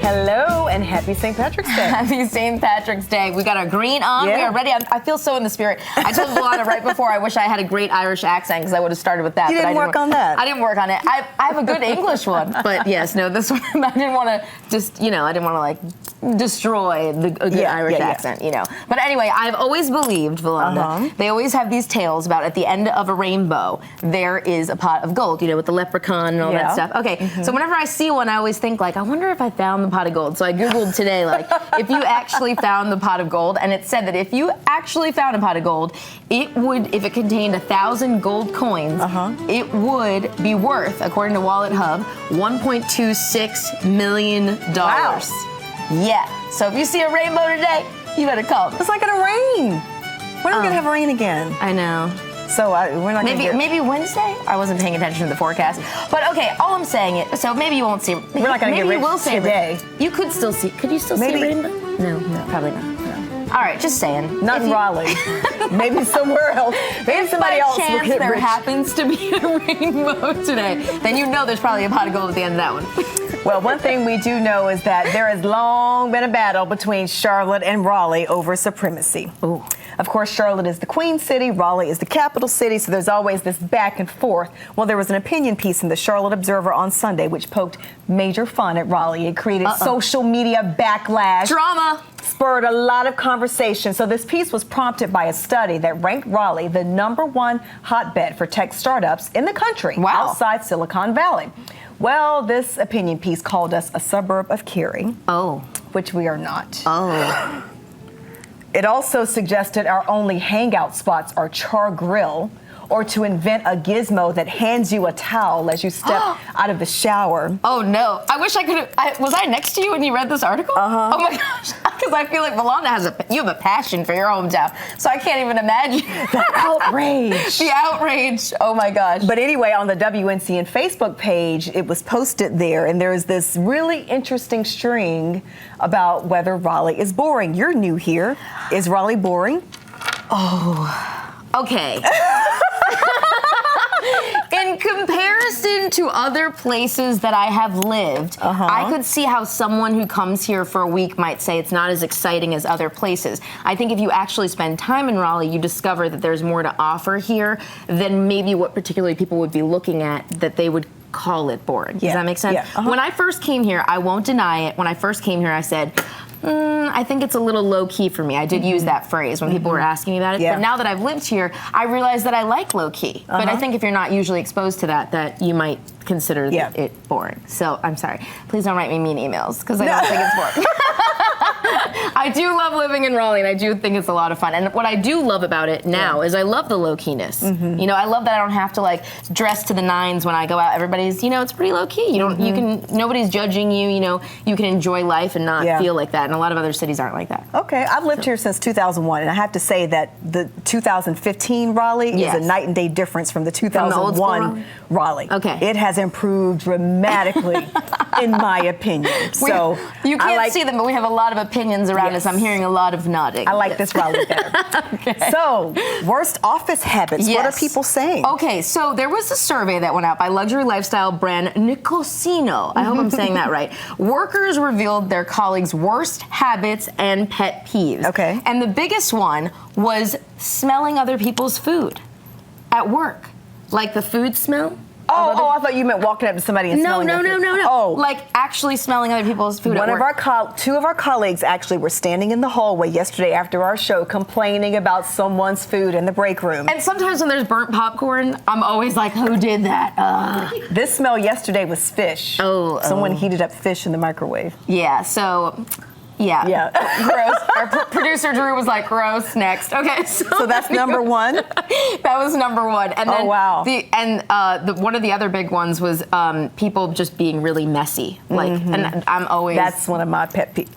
Hello and happy St. Patrick's Day. Happy St. Patrick's Day. We got our green on. Yeah. We are ready. I feel so in the spirit. I told Valana right before I wish I had a great Irish accent because I would have started with that. You didn't work on that. I didn't work on it. I have a good English one. But yes, no, this one, I didn't want to just, I didn't want to like destroy a good Irish accent, But anyway, I've always believed, Valanda, they always have these tales about at the end of a rainbow, there is a pot of gold, with the leprechaun and all that stuff. Okay, so whenever I see one, I always think like, I wonder if I found the pot of gold. So I Googled today, like, if you actually found the pot of gold, and it said that if you actually found a pot of gold, it would, if it contained 1,000 gold coins, it would be worth, according to Wallet Hub, $1.26 million. Wow. Yeah. So if you see a rainbow today, you better come. It's not going to rain. When are we going to have rain again? I know. So we're not maybe Wednesday. I wasn't paying attention to the forecast, but okay. All I'm saying it. So maybe you won't see. We're not going to get rich today. You could still see. Could you still see a rainbow? No, probably not. No. All right, just saying. Not in Raleigh. Maybe somewhere else. Maybe somebody else will get there rich. happens to be a rainbow today, then there's probably a pot of gold at the end of that one. Well, one thing we do know is that there has long been a battle between Charlotte and Raleigh over supremacy. Ooh. Of course, Charlotte is the Queen City, Raleigh is the capital city, so there's always this back and forth. Well, there was an opinion piece in the Charlotte Observer on Sunday which poked major fun at Raleigh. It created social media backlash. Drama. Spurred a lot of conversation. So this piece was prompted by a study that ranked Raleigh the #1 hotbed for tech startups in the country outside Silicon Valley. Well, this opinion piece called us a suburb of Cary. Oh. Which we are not. Oh. It also suggested our only hangout spots are Char Grill, or to invent a gizmo that hands you a towel as you step out of the shower. Oh no! I wish I could have. Was I next to you when you read this article? Oh my gosh! Because I feel like Valanda you have a passion for your hometown, so I can't even imagine the outrage. The outrage! Oh my gosh! But anyway, on the WNCN Facebook page, it was posted there, and there is this really interesting string about whether Raleigh is boring. You're new here. Is Raleigh boring? Oh, okay. In comparison to other places that I have lived, I could see how someone who comes here for a week might say it's not as exciting as other places. I think if you actually spend time in Raleigh, you discover that there's more to offer here than maybe what particularly people would be looking at that they would call it boring. Does that make sense? Yeah. When I first came here, I won't deny it, when I first came here I said, I think it's a little low-key for me. I did use that phrase when people were asking me about it. But now that I've lived here, I realize that I like low-key. But I think if you're not usually exposed to that you might consider it boring. So I'm sorry. Please don't write me mean emails because I don't think it's boring. I do love living in Raleigh, and I do think it's a lot of fun. And what I do love about it now is I love the low-keyness. I love that I don't have to like dress to the nines when I go out. Everybody's, it's pretty low-key. Nobody's judging you. You can enjoy life and not feel like that. And a lot of other cities aren't like that. Okay, I've lived here since 2001, and I have to say that the 2015 Raleigh is a night and day difference from the 2001 Raleigh. Okay, it has improved dramatically, in my opinion. So you can't see them, but we have a lot of opinions around us. I'm hearing a lot of nodding. I like this Raleigh better. So, worst office habits. What are people saying? Okay, so there was a survey that went out by luxury lifestyle brand Nicosino. I hope I'm saying that right. Workers revealed their colleagues' worst habits and pet peeves. Okay. And the biggest one was smelling other people's food at work. Like the food smell. Oh, I thought you meant walking up to somebody and smelling their food. No. Oh. Like actually smelling other people's food at work. Two of our colleagues actually were standing in the hallway yesterday after our show complaining about someone's food in the break room. And sometimes when there's burnt popcorn, I'm always like, who did that? This smell yesterday was fish. Someone heated up fish in the microwave. Yeah, so... Yeah. Gross. Our producer Drew was like, gross, next. Okay. So that's number one? That was number one. And then one of the other big ones was people just being really messy. Like, and I'm always... That's one of my pet peeves.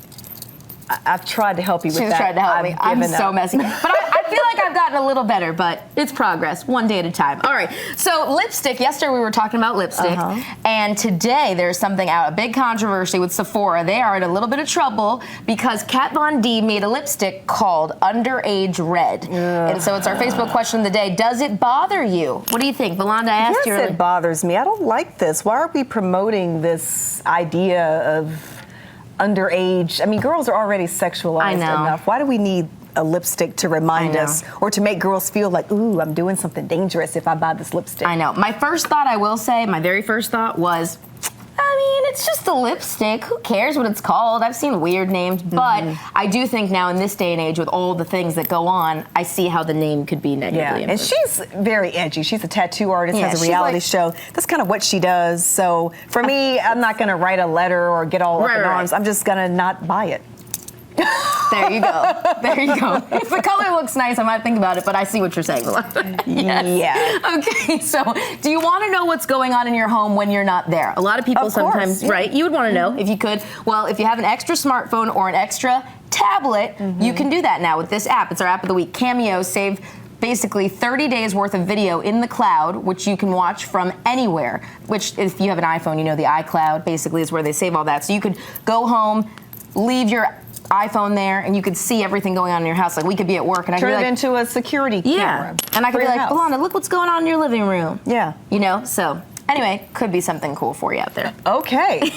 I've tried to help you with that. She's tried to help me. I'm so messy. But I feel like I've gotten a little better, but it's progress, one day at a time. All right, so lipstick. Yesterday we were talking about lipstick, and today there's something out, a big controversy with Sephora. They are in a little bit of trouble because Kat Von D made a lipstick called Underage Red. And so it's our Facebook question of the day. Does it bother you? What do you think? Valanda, I asked you earlier. Yes, it bothers me. I don't like this. Why are we promoting this idea of underage. I mean, girls are already sexualized enough. Why do we need a lipstick to remind us or to make girls feel like, ooh, I'm doing something dangerous if I buy this lipstick? I know. My first thought, I will say, my very first thought was, I mean, it's just a lipstick. Who cares what it's called? I've seen weird names, but I do think now in this day and age with all the things that go on, I see how the name could be negatively influenced. And she's very edgy. She's a tattoo artist, has a reality show. That's kind of what she does. So for me, I'm not going to write a letter or get all up in arms. I'm just going to not buy it. There you go. There you go. If the color looks nice, I might think about it, but I see what you're saying. Yeah. Okay, so do you want to know what's going on in your home when you're not there? A lot of people sometimes, right? You would want to know if you could. Well, if you have an extra smartphone or an extra tablet, you can do that now with this app. It's our app of the week. Cameo saved basically 30 days worth of video in the cloud, which you can watch from anywhere, which if you have an iPhone, you know the iCloud basically is where they save all that. So you could go home, leave your iPhone there, and you could see everything going on in your house. Like we could be at work, and I could be like, turn it into a security camera. And I could be like, Alana, look what's going on in your living room. Yeah. You know. So anyway, could be something cool for you out there. Okay.